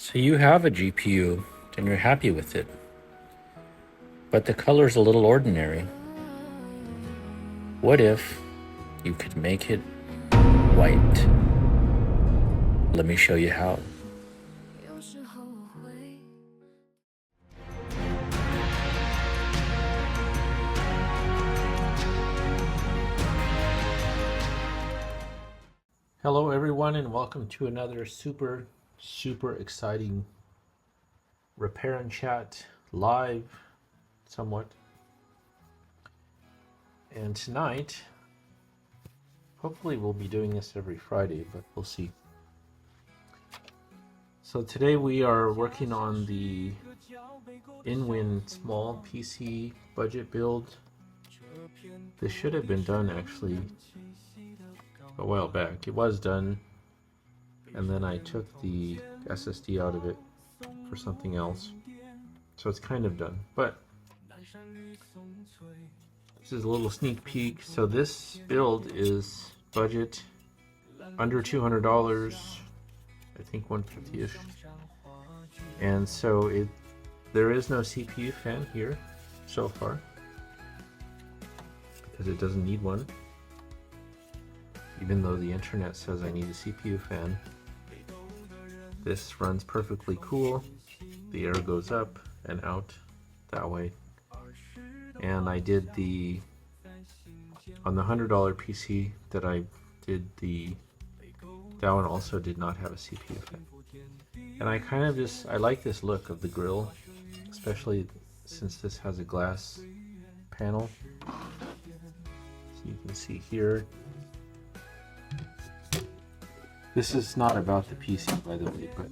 So you have a GPU and you're happy with it, but the color's a little ordinary. What if you could make it white? Let me show you how. Hello everyone, and welcome to another super exciting repair and chat live somewhat. And tonight, hopefully we'll be doing this every Friday, but we'll see. So today we are working on the InWin small PC budget build. This should have been done actually a while back. It was done, and then I took the SSD out of it for something else, so it's kind of done. But this is a little sneak peek. So this build is budget under $200, I think 150-ish, and so there is no CPU fan here so far because it doesn't need one, even though the internet says I need a CPU fan. This runs perfectly cool. The air goes up and out that way. And I did on the $100 PC that I did, that one also did not have a CPU fan. And I kind of I like this look of the grill, especially since this has a glass panel. So you can see here, this is not about the PC, by the way, but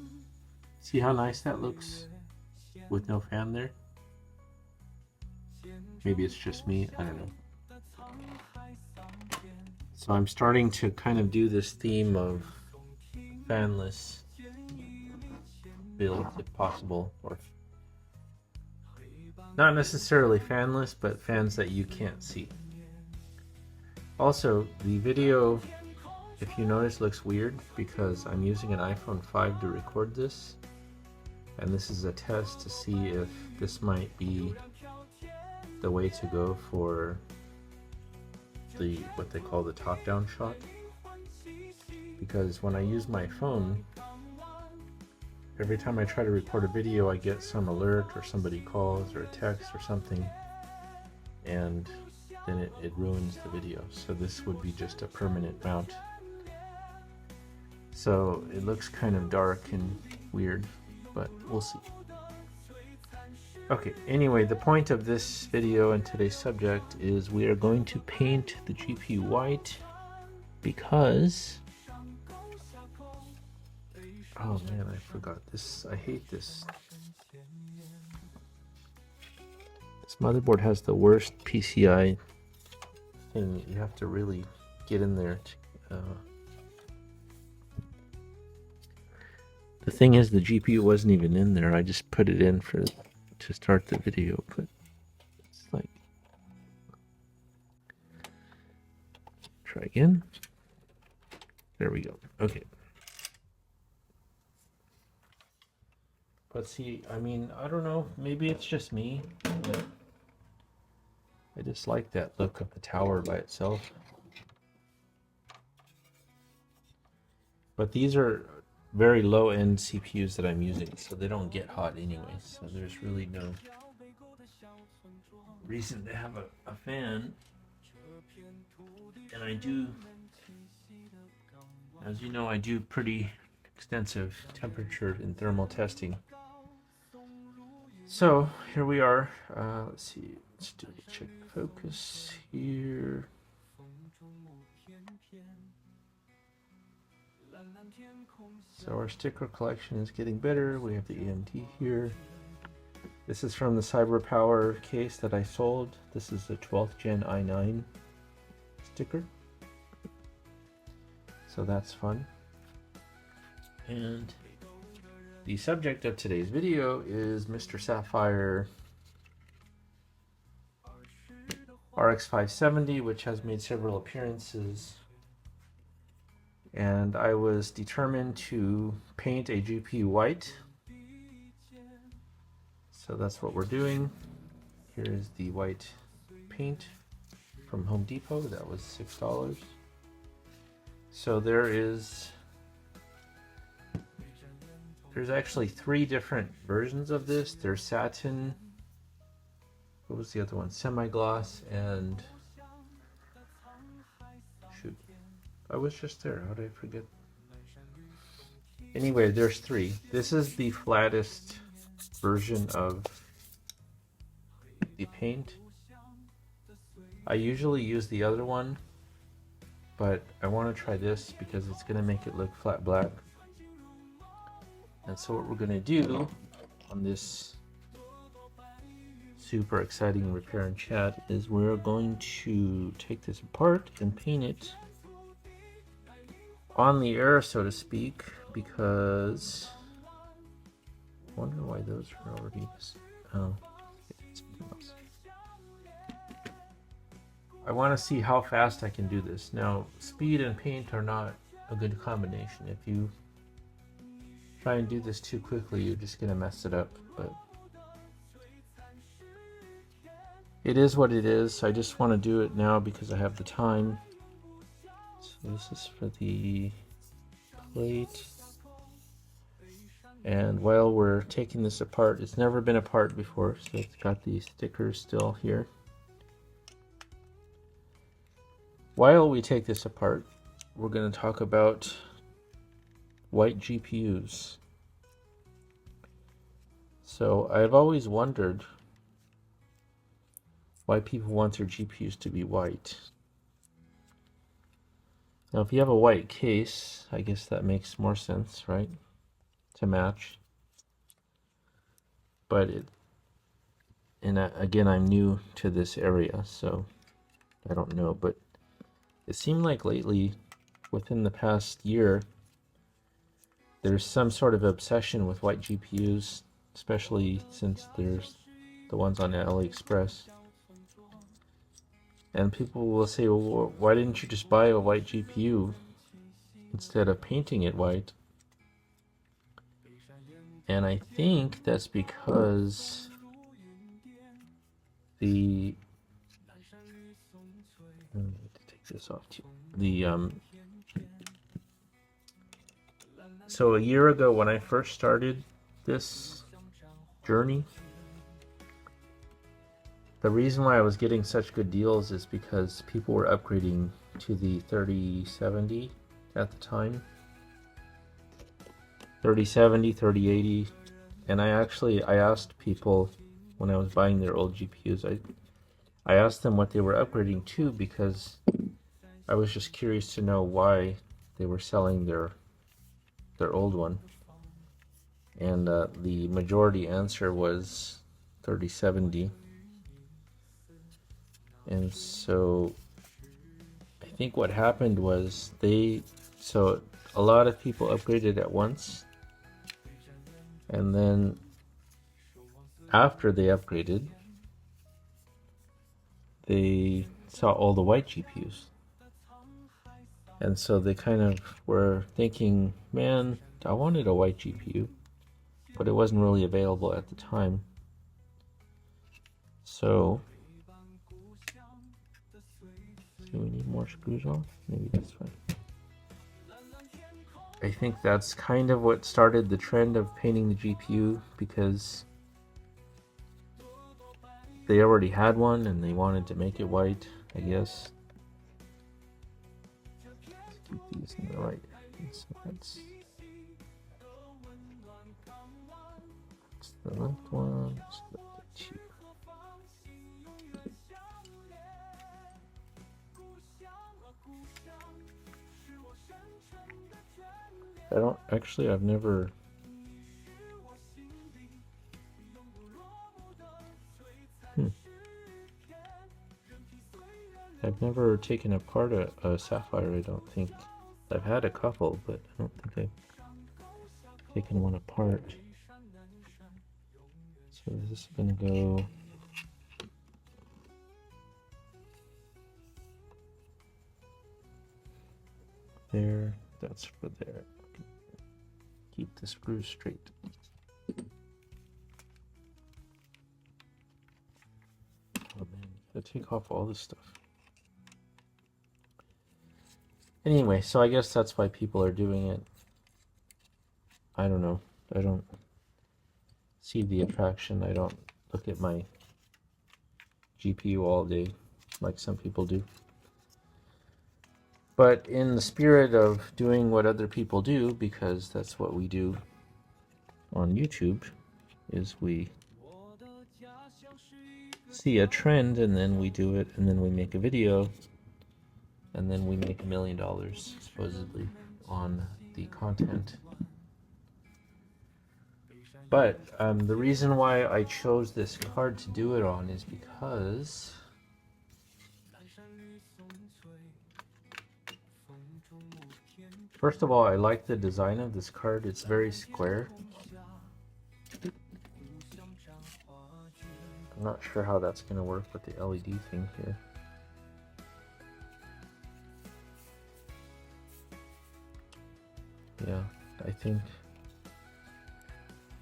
see how nice that looks with no fan there? Maybe it's just me, I don't know. So I'm starting to kind of do this theme of fanless builds if possible, or not necessarily fanless, but fans that you can't see. Also, the video, if you notice, looks weird because I'm using an iPhone 5 to record this, and this is a test to see if this might be the way to go for what they call the top-down shot. Because when I use my phone, every time I try to record a video, I get some alert or somebody calls or a text or something, and then it ruins the video. So this would be just a permanent mount. So it looks kind of dark and weird, but we'll see. Okay, anyway, the point of this video and today's subject is we are going to paint the GPU white because, oh man, I forgot this. I hate this. This motherboard has the worst PCI thing. You have to really get in there to, the thing is, the GPU wasn't even in there. I just put it in to start the video, but it's like, try again. There we go. Okay. But see, I mean, I don't know, maybe it's just me, but I just like that look of the tower by itself. But these are very low-end CPUs that I'm using, so they don't get hot anyway, so there's really no reason to have a fan. And I do, as you know, I do pretty extensive temperature and thermal testing. So here we are. Let's see, let's check the focus here. So our sticker collection is getting better. We have the AMD here. This is from the CyberPower case that I sold. This is the 12th Gen i9 sticker. So that's fun. And the subject of today's video is Mr. Sapphire RX570, which has made several appearances. And I was determined to paint a GPU white So that's what we're doing. Here is the white paint from Home Depot. That was $6. So there's actually 3 different versions of this. There's satin, what was the other one? Semi-gloss, and shoot, I was just there. How did I forget? Anyway, there's 3. This is the flattest version of the paint. I usually use the other one, but I want to try this because it's going to make it look flat black. And so what we're going to do on this super exciting repair and chat is we're going to take this apart and paint it on the air, so to speak, because I wonder why those are already I want to see how fast I can do this. Now, speed and paint are not a good combination. If you try and do this too quickly, you're just going to mess it up. But it is what it is. I just want to do it now because I have the time. So this is for the plate. And while we're taking this apart, it's never been apart before, so it's got the stickers still here. While we take this apart, we're going to talk about white GPUs. So I've always wondered why people want their GPUs to be white. Now, if you have a white case, I guess that makes more sense, right? To match. But again, I'm new to this area, so I don't know. But it seemed like lately, within the past year, there's some sort of obsession with white GPUs, especially since there's the ones on AliExpress. And people will say, well, why didn't you just buy a white GPU instead of painting it white? And I think that's because I need to take this off too. So a year ago when I first started this journey, the reason why I was getting such good deals is because people were upgrading to the 3070 at the time. 3070, 3080, and I asked people when I was buying their old GPUs, I asked them what they were upgrading to because I was just curious to know why they were selling their old one. And the majority answer was 3070. And so I think what happened was so a lot of people upgraded at once, and then after they upgraded, they saw all the white GPUs. And so they kind of were thinking, man, I wanted a white GPU, but it wasn't really available at the time. So, do we need more screws off? Maybe that's fine. I think that's kind of what started the trend of painting the GPU, because they already had one and they wanted to make it white, I guess. Let's keep these in the right. So that's the left one. Let's put that here. I've never I've never taken apart a Sapphire, I don't think. I've had a couple, but I don't think I've taken one apart. So this is gonna go there, that's for there. Keep the screws straight. I take off all this stuff. Anyway, so I guess that's why people are doing it. I don't know. I don't see the attraction. I don't look at my GPU all day like some people do. But in the spirit of doing what other people do, because that's what we do on YouTube, is we see a trend and then we do it, and then we make a video, and then we make $1 million supposedly on the content. But the reason why I chose this card to do it on is because first of all, I like the design of this card. It's very square. I'm not sure how that's going to work with the LED thing here. Yeah, I think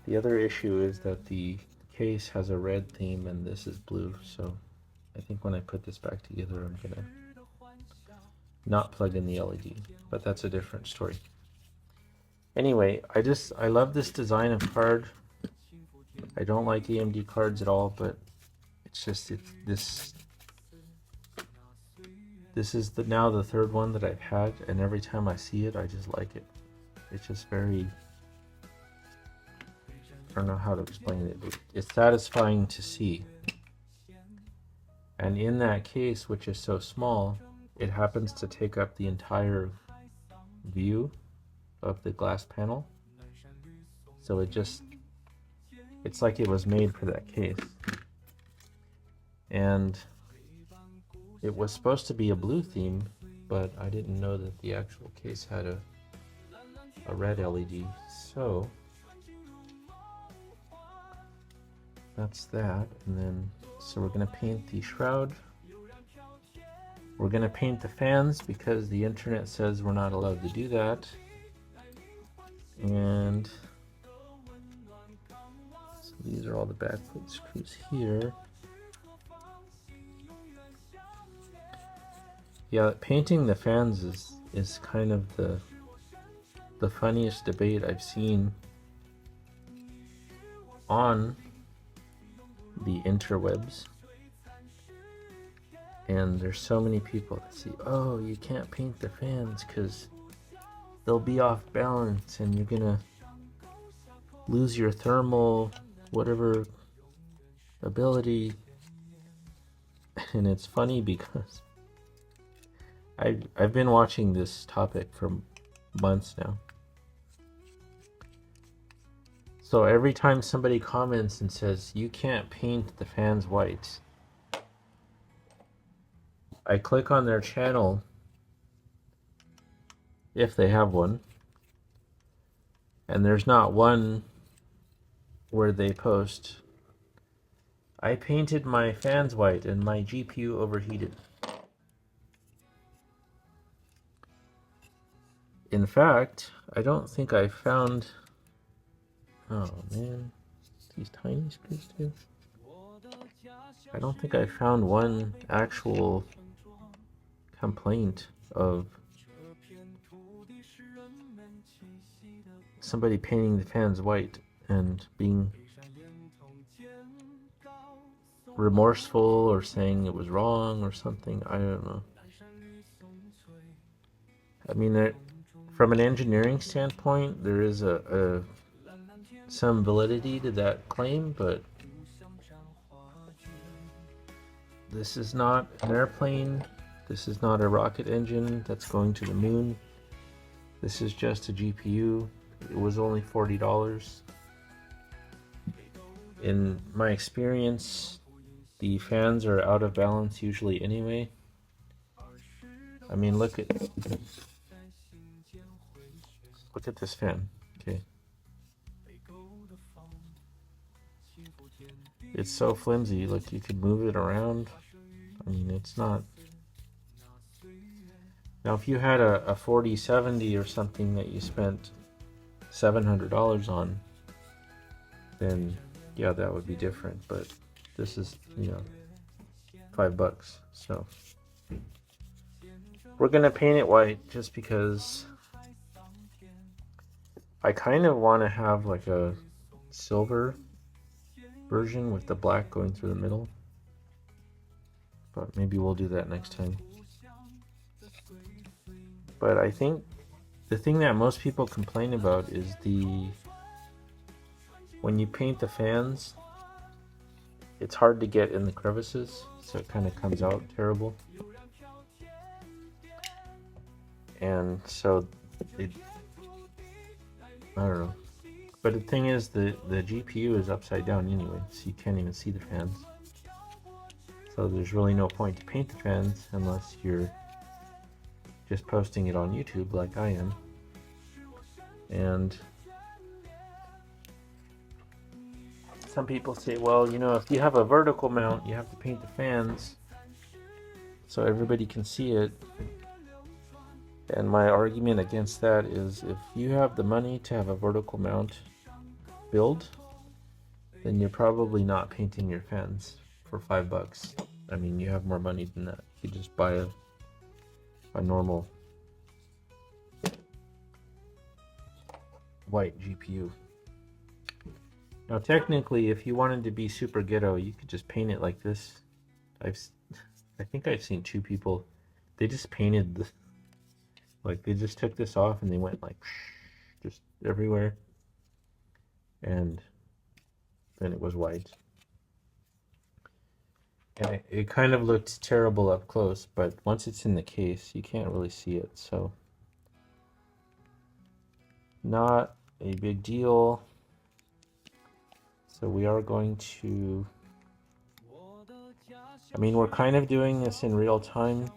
the other issue is that the case has a red theme and this is blue, so I think when I put this back together I'm going to not plug in the LED, but that's a different story. Anyway, I love this design of card. I don't like AMD cards at all, but it's just this is now the third one that I've had, and every time I see it I just like it. It's just very, I don't know how to explain it, but it's satisfying to see. And in that case, which is so small, it happens to take up the entire view of the glass panel. So it's like it was made for that case. And it was supposed to be a blue theme, but I didn't know that the actual case had a red LED. So that's that. And then, so we're going to paint the shroud. We're going to paint the fans because the internet says we're not allowed to do that. And so these are all the backplate screws here. Yeah, painting the fans is kind of the funniest debate I've seen on the interwebs. And there's so many people that say, oh, you can't paint the fans because they'll be off balance and you're gonna lose your thermal whatever ability. And it's funny because I've been watching this topic for months now. So every time somebody comments and says, you can't paint the fans white, I click on their channel, if they have one, and there's not one where they post, I painted my fans white and my GPU overheated. In fact, I don't think I found, oh man, these tiny screws too. I don't think I found one actual complaint of somebody painting the fans white and being remorseful or saying it was wrong or something. I don't know. I mean, from an engineering standpoint, there is some validity to that claim, but this is not an airplane. This is not a rocket engine that's going to the moon. This is just a GPU. It was only $40. In my experience, the fans are out of balance usually anyway. I mean, look at this fan. Okay. It's so flimsy, like you could move it around. I mean, it's not. Now, if you had a 4070 or something that you spent $700 on, then yeah, that would be different. But this is, you know, $5. So we're gonna paint it white just because I kind of want to have like a silver version with the black going through the middle, but maybe we'll do that next time. But I think the thing that most people complain about is when you paint the fans, it's hard to get in the crevices, so it kind of comes out terrible. And so I don't know. But the thing is, the GPU is upside down anyway, so you can't even see the fans. So there's really no point to paint the fans unless you're just posting it on YouTube like I am. And some people say, well, you know, if you have a vertical mount, you have to paint the fans so everybody can see it. And my argument against that is, if you have the money to have a vertical mount build, then you're probably not painting your fans for $5. I mean, you have more money than that. You just buy a normal white GPU. Now, technically, if you wanted to be super ghetto, you could just paint it like this. I think I've seen two people. They just painted they just took this off and they went like just everywhere, and then it was white. And it kind of looked terrible up close, but once it's in the case, you can't really see it, so not a big deal. So we are going to, I mean, we're kind of doing this in real time,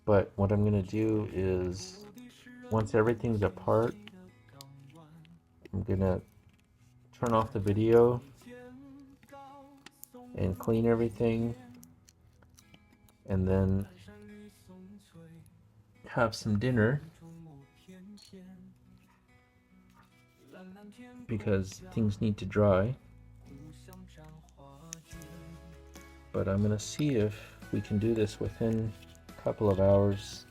but what I'm going to do is, once everything's apart, I'm going to turn off the video and clean everything, and then have some dinner, because things need to dry. But I'm gonna see if we can do this within a couple of hours.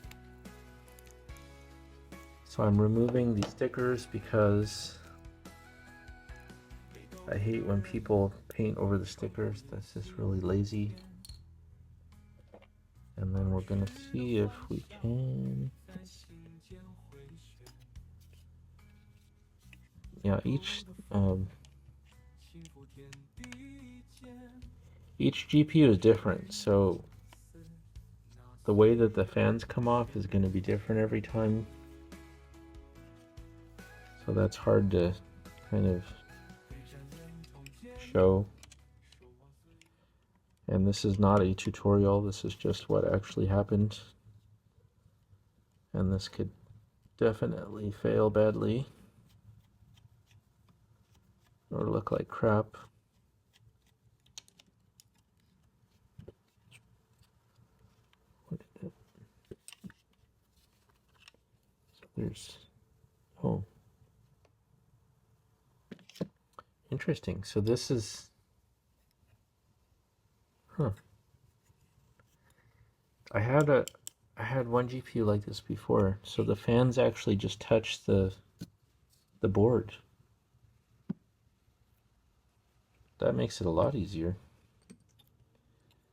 So I'm removing the stickers because I hate when people paint over the stickers. That's just really lazy. And then we're gonna see if we can, yeah, each GPU is different, so the way that the fans come off is going to be different every time. So that's hard to kind of show. And this is not a tutorial, this is just what actually happened. And this could definitely fail badly or look like crap. What did it? So there's, oh, interesting. So this is, I had one GPU like this before, so the fans actually just touch the board. That makes it a lot easier.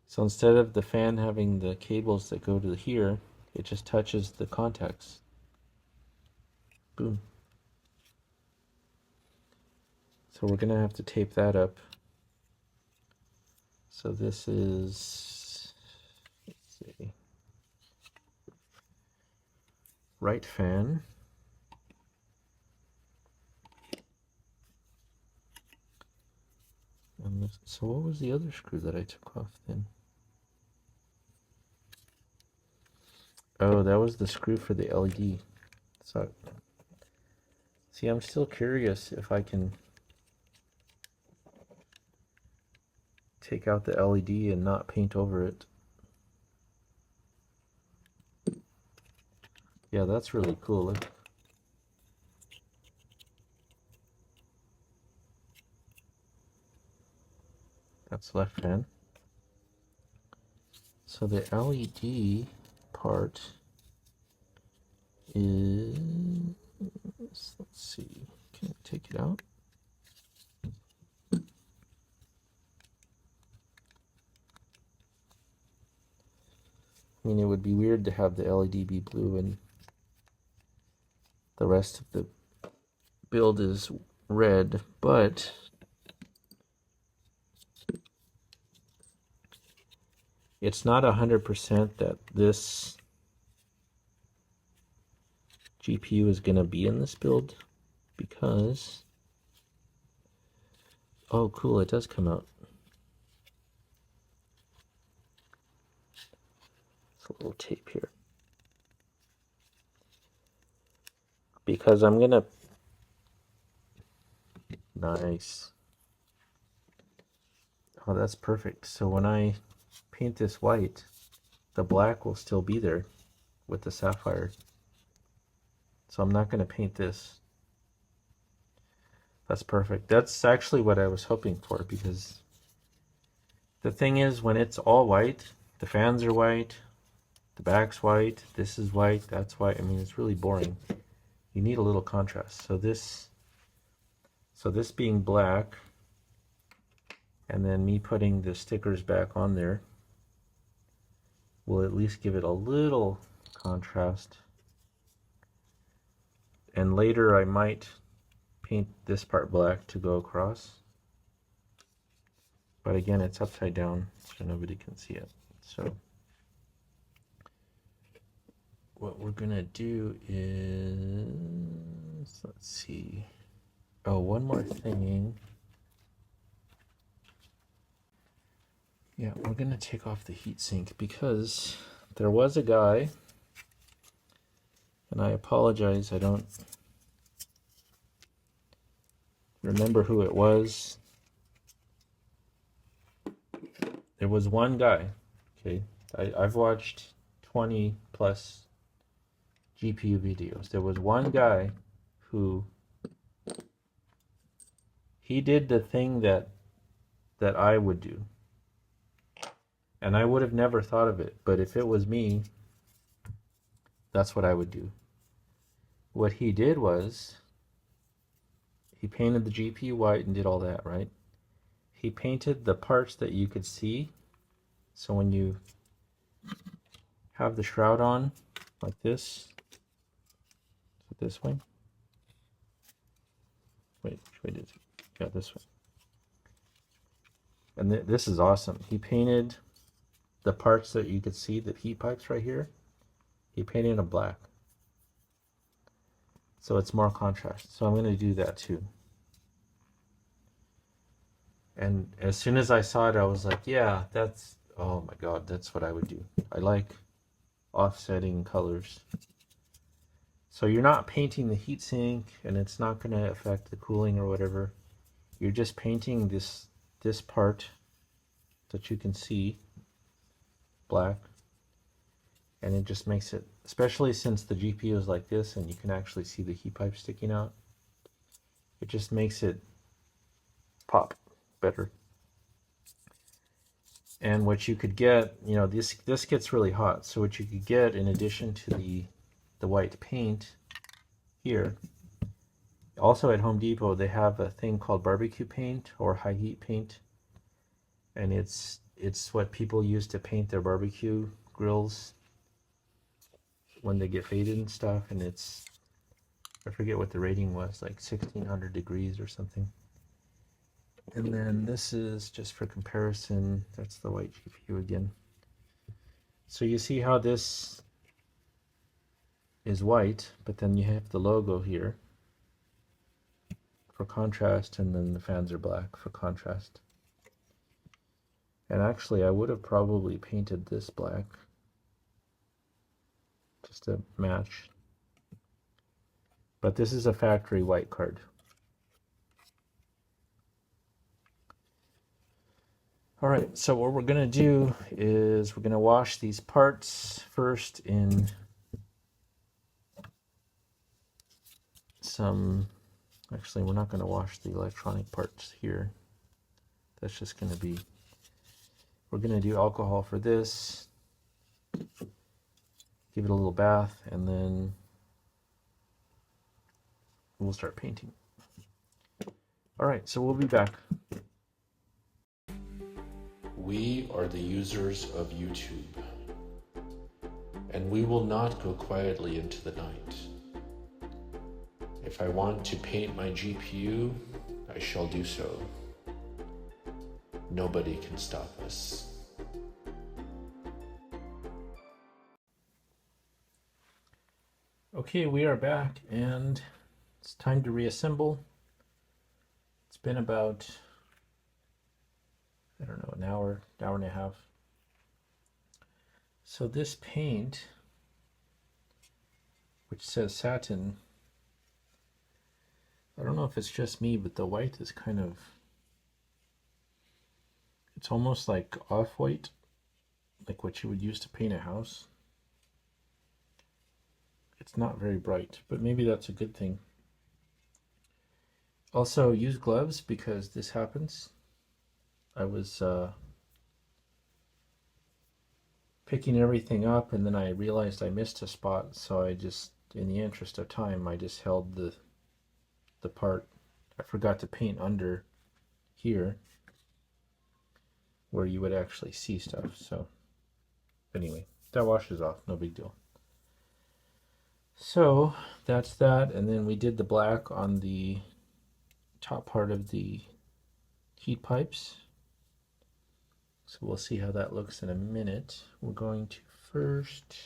So instead of the fan having the cables that go to here, it just touches the contacts. Boom. So we're gonna have to tape that up. So this is, let's see, right fan. And this, so what was the other screw that I took off then? Oh, that was the screw for the LED. So, see, I'm still curious if I can take out the LED and not paint over it. Yeah, that's really cool. Look. That's left fan. So the LED part is, let's see, can we take it out? I mean, it would be weird to have the LED be blue and the rest of the build is red, but it's not 100% that this GPU is going to be in this build because, oh cool, it does come out. It's a little tape here. Because I'm going to, nice. Oh, that's perfect. So when I paint this white, the black will still be there with the sapphire. So I'm not going to paint this. That's perfect. That's actually what I was hoping for, because the thing is, when it's all white, the fans are white, the back's white, this is white, that's white. I mean, it's really boring. You need a little contrast. So this being black, and then me putting the stickers back on there will at least give it a little contrast. And later I might paint this part black to go across. But again, it's upside down, so nobody can see it. So what we're gonna do is, let's see. Oh, one more thing. Yeah, we're gonna take off the heatsink because there was a guy, and I apologize, I don't remember who it was. There was one guy, okay, I've watched 20 plus GPU videos. There was one guy who, he did the thing that I would do. And I would have never thought of it, but if it was me, that's what I would do. What he did was, he painted the GPU white and did all that, right? He painted the parts that you could see. So when you have the shroud on, like this, this way. Wait, which way did it? Yeah, this way. And this is awesome. He painted the parts that you could see, the heat pipes right here, he painted them black. So it's more contrast. So I'm going to do that too. And as soon as I saw it, I was like, yeah, that's, oh my God, that's what I would do. I like offsetting colors. So you're not painting the heatsink, and it's not going to affect the cooling or whatever. You're just painting this part that you can see black, and it just makes it, especially since the GPU is like this and you can actually see the heat pipe sticking out, it just makes it pop better. And what you could get, you know, this gets really hot, so what you could get in addition to the white paint here, also at Home Depot they have a thing called barbecue paint or high heat paint, and it's what people use to paint their barbecue grills when they get faded and stuff, and it's, I forget what the rating was, like 1600 degrees or something. And then this is just for comparison, that's the white GPU again. So you see how this is white, but then you have the logo here for contrast, and then the fans are black for contrast. And actually I would have probably painted this black just to match, but this is a factory white card. All right, so what we're gonna do is we're gonna wash these parts first in some, actually we're not gonna wash the electronic parts here. That's just gonna be, we're gonna do alcohol for this, give it a little bath, and then we'll start painting. All right, so we'll be back. We are the users of YouTube, and we will not go quietly into the night. If I want to paint my GPU, I shall do so. Nobody can stop us. Okay, we are back, and it's time to reassemble. It's been about, I don't know, an hour and a half. So this paint, which says satin, I don't know if it's just me, but the white is kind of, it's almost like off-white, like what you would use to paint a house. It's not very bright, but maybe that's a good thing. Also, use gloves because this happens. I was picking everything up, and then I realized I missed a spot, so I just, in the interest of time, I just held the part. I forgot to paint under here where you would actually see stuff. So anyway, that washes off, no big deal. So that's that, and then we did the black on the top part of the heat pipes. So we'll see how that looks in a minute. We're going to first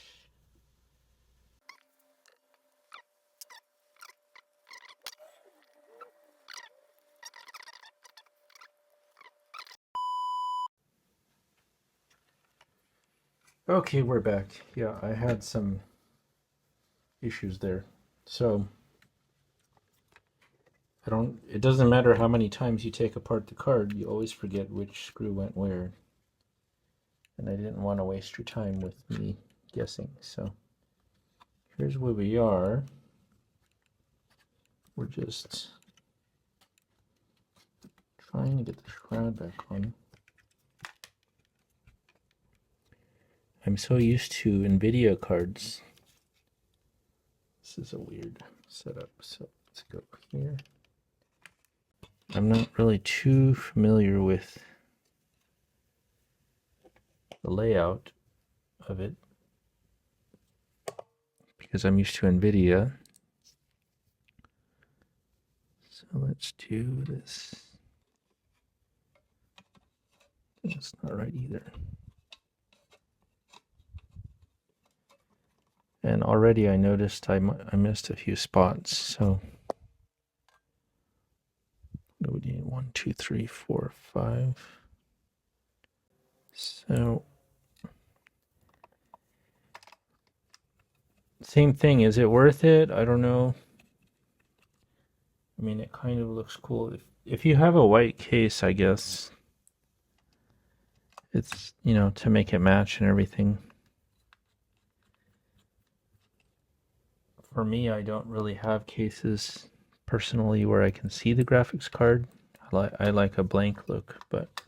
okay, we're back. Yeah, I had some issues there. So it doesn't matter how many times you take apart the card, you always forget which screw went where. And I didn't want to waste your time with me guessing. So here's where we are. We're just trying to get the shroud back on. I'm so used to NVIDIA cards. This is a weird setup, so let's go here. I'm not really too familiar with the layout of it because I'm used to NVIDIA. So let's do this. That's not right either. And already I noticed I missed a few spots, so what do we need? 1, 2, 3, 4, 5. So same thing, is it worth it? I don't know. I mean, it kind of looks cool. If you have a white case, I guess it's, you know, to make it match and everything. For me, I don't really have cases personally where I can see the graphics card. I like a blank look, but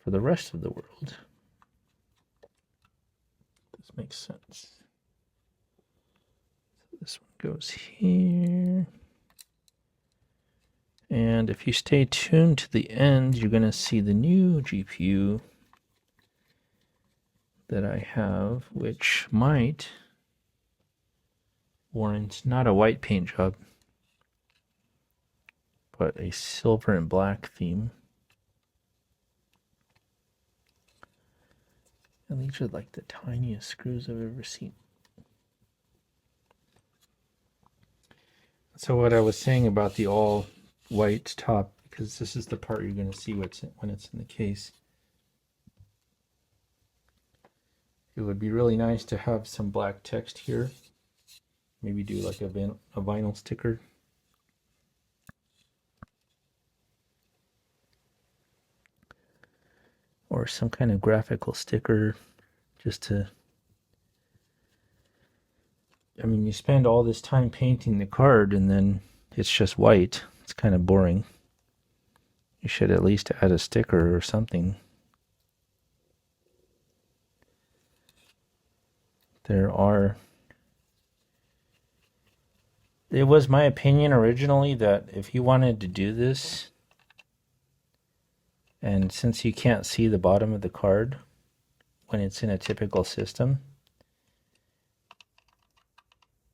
for the rest of the world, this makes sense. So this one goes here. And if you stay tuned to the end, you're going to see the new GPU that I have, which might warrant not a white paint job, but a silver and black theme. And these are like the tiniest screws I've ever seen. So what I was saying about the all white top, because this is the part you're going to see when it's in the case. It would be really nice to have some black text here. Maybe do like a vinyl sticker. Or some kind of graphical sticker just to, I mean, you spend all this time painting the card and then it's just white. It's kind of boring. You should at least add a sticker or something. It was my opinion originally that if you wanted to do this, and since you can't see the bottom of the card when it's in a typical system,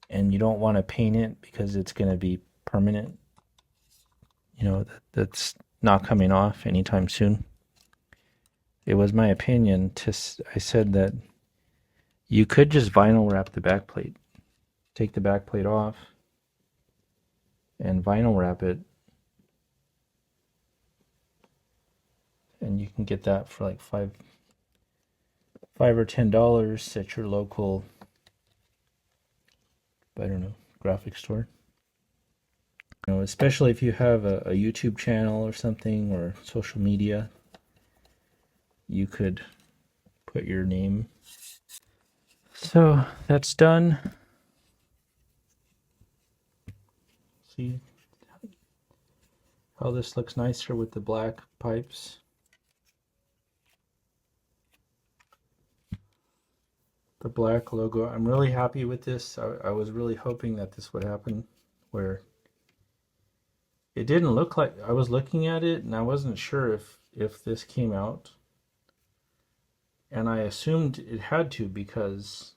and you don't want to paint it because it's going to be permanent, that's not coming off anytime soon. It was my opinion I said that you could just vinyl wrap the back plate. Take the back plate off and vinyl wrap it, and you can get that for like $5 or $10 at your local, I don't know, graphics store. Especially if you have a YouTube channel or something, or social media, you could put your name. So that's done. See how this looks nicer with the black pipes. The black logo. I'm really happy with this. I was really hoping that this would happen, where it didn't look like, I was looking at it and I wasn't sure if this came out, and I assumed it had to because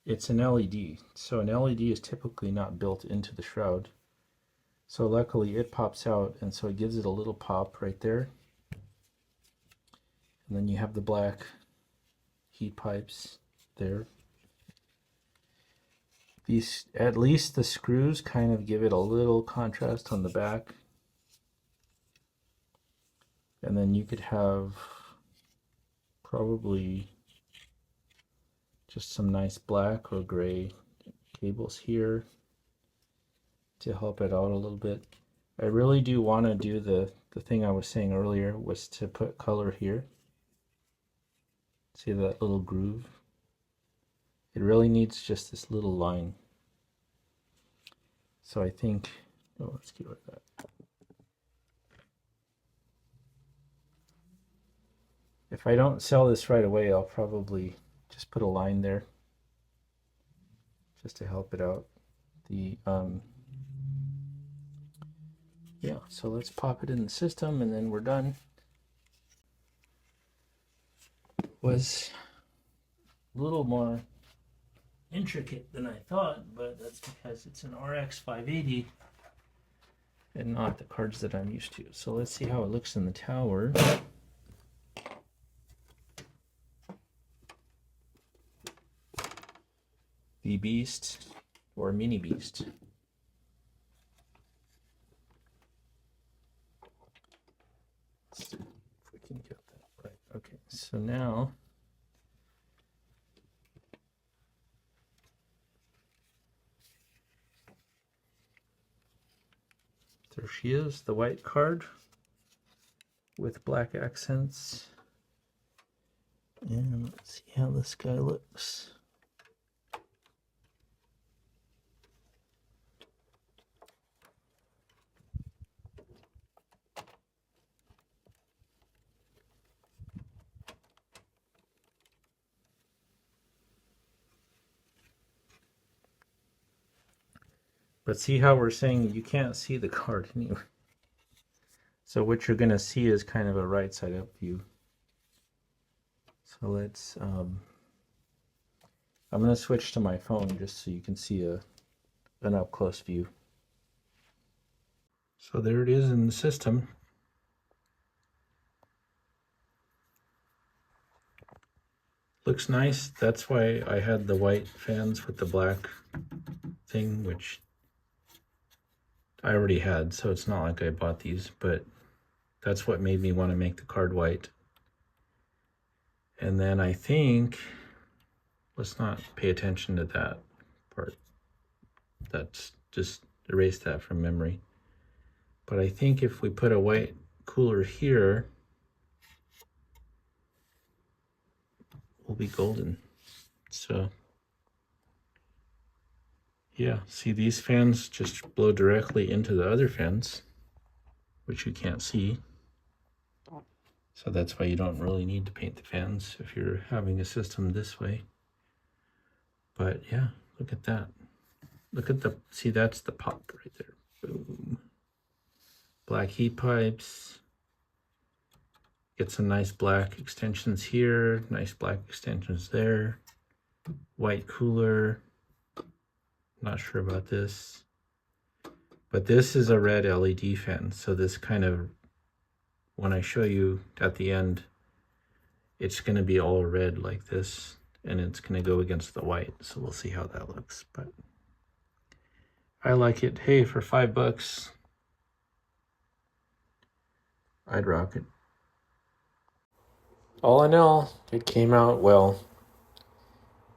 it's an LED. So an LED is typically not built into the shroud. So luckily it pops out, and so it gives it a little pop right there. And then you have the black heat pipes there. These, at least the screws, kind of give it a little contrast on the back. And then you could have probably just some nice black or gray cables here to help it out a little bit. I really do want to do the thing I was saying earlier, was to put color here. See that little groove? It really needs just this little line. So I think, let's get rid of that. If I don't sell this right away, I'll probably just put a line there just to help it out. Yeah, so let's pop it in the system and then we're done. Was a little more intricate than I thought, but that's because it's an RX570 and not the cards that I'm used to. So let's see how it looks in the tower. The Beast, or Mini Beast. Let's see if we can get that right. Okay, so now there she is, the white card with black accents. And let's see how this guy looks. But see how we're saying you can't see the card anyway. So what you're going to see is kind of a right side up view. So let's, I'm going to switch to my phone just so you can see an up close view. So there it is in the system. Looks nice. That's why I had the white fans with the black thing, which I already had, so it's not like I bought these, but that's what made me want to make the card white. And then I think, let's not pay attention to that part. That's just erase that from memory. But I think if we put a white cooler here, we'll be golden. So yeah, see, these fans just blow directly into the other fans, which you can't see. So that's why you don't really need to paint the fans if you're having a system this way. But yeah, look at that. Look at the, see, that's the pop right there. Boom. Black heat pipes. Get some nice black extensions here, nice black extensions there. White cooler. Not sure about this. But this is a red LED fan, so this kind of, when I show you at the end, it's going to be all red like this, and it's going to go against the white, so we'll see how that looks. But I like it. Hey, for $5, I'd rock it. All in all, it came out well.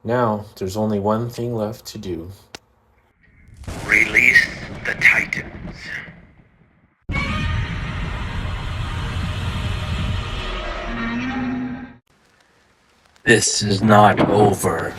Now, there's only one thing left to do. Release the Titans. This is not over.